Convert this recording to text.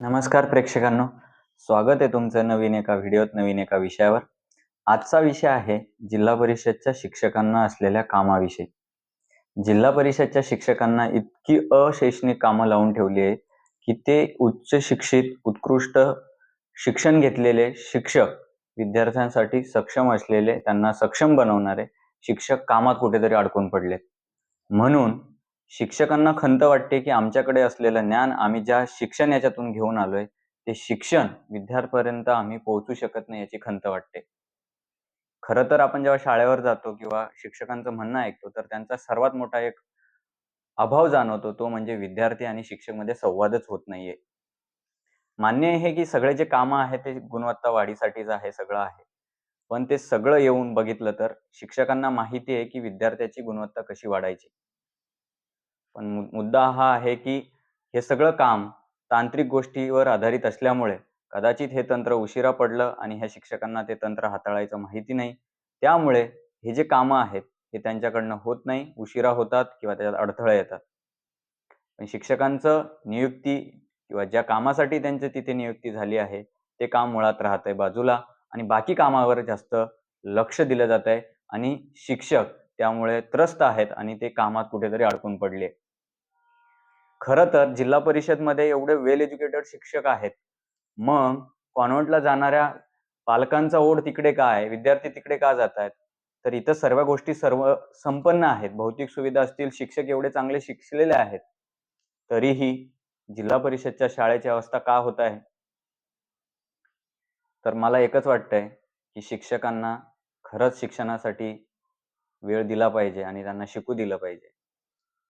नमस्कार प्रेक्षकांनो, स्वागत आहे तुमचं नवीन एका व्हिडिओत, नवीन एका विषयावर. आजचा विषय आहे जिल्हा परिषदच्या शिक्षकांना असलेल्या कामाविषयी. जिल्हा परिषदच्या शिक्षकांना इतकी अशैक्षणिक कामं लावून ठेवली आहे, की ते उच्च शिक्षित, उत्कृष्ट शिक्षण घेतलेले शिक्षक, विद्यार्थ्यांसाठी सक्षम असलेले, त्यांना सक्षम बनवणारे शिक्षक कामात कुठेतरी अडकून पडलेत. म्हणून शिक्षकांना खंत वाटते, की आमच्याकडे असलेलं ज्ञान आम्ही ज्या शिक्षण याच्यातून घेऊन आलोय, ते शिक्षण विद्यार्थ्यापर्यंत आम्ही पोहोचू शकत नाही याची खंत वाटते. खरं तर आपण जेव्हा शाळेवर जातो किंवा शिक्षकांचं म्हणणं ऐकतो, तर त्यांचा सर्वात मोठा एक अभाव जाणवतो, तो म्हणजे विद्यार्थी आणि शिक्षकमध्ये संवादच होत नाहीये. मान्य आहे, की सगळे जे कामं आहेत ते गुणवत्ता वाढीसाठीच आहे, सगळं आहे. पण ते सगळं येऊन बघितलं तर शिक्षकांना माहिती आहे, की विद्यार्थ्याची गुणवत्ता कशी वाढायची. पण मुद्दा हा आहे, की हे सगळं काम तांत्रिक गोष्टीवर आधारित असल्यामुळे कदाचित हे तंत्र उशिरा पडलं आणि ह्या शिक्षकांना ते तंत्र हाताळायचं माहिती नाही. त्यामुळे हे जे कामं आहेत, हे त्यांच्याकडनं होत नाही, उशिरा होतात किंवा त्याच्यात अडथळे येतात. पण शिक्षकांचं नियुक्ती किंवा ज्या कामासाठी त्यांची तिथे नियुक्ती झाली आहे, ते काम मुळात राहतंय बाजूला आणि बाकी कामावर जास्त लक्ष दिलं जातंय आणि शिक्षक त्यामुळे त्रस्त आहेत आणि ते कामात कुठेतरी अडकून पडले. खरं तर जिल्हा परिषदमध्ये एवढे वेल एज्युकेटेड शिक्षक आहेत. मग कॉन्व्हेंटला जाणाऱ्या पालकांचा ओढ तिकडे का आहे? विद्यार्थी तिकडे का जातायत? तर इथं सर्व गोष्टी सर्व संपन्न आहेत. भौतिक सुविधा असतील, शिक्षक एवढे चांगले शिकलेले आहेत. तरीही जिल्हा परिषदच्या शाळेची अवस्था का होत आहे? तर मला एकच वाटतंय, की शिक्षकांना खरंच शिक्षणासाठी वेळ दिला पाहिजे आणि त्यांना शिकू दिलं पाहिजे.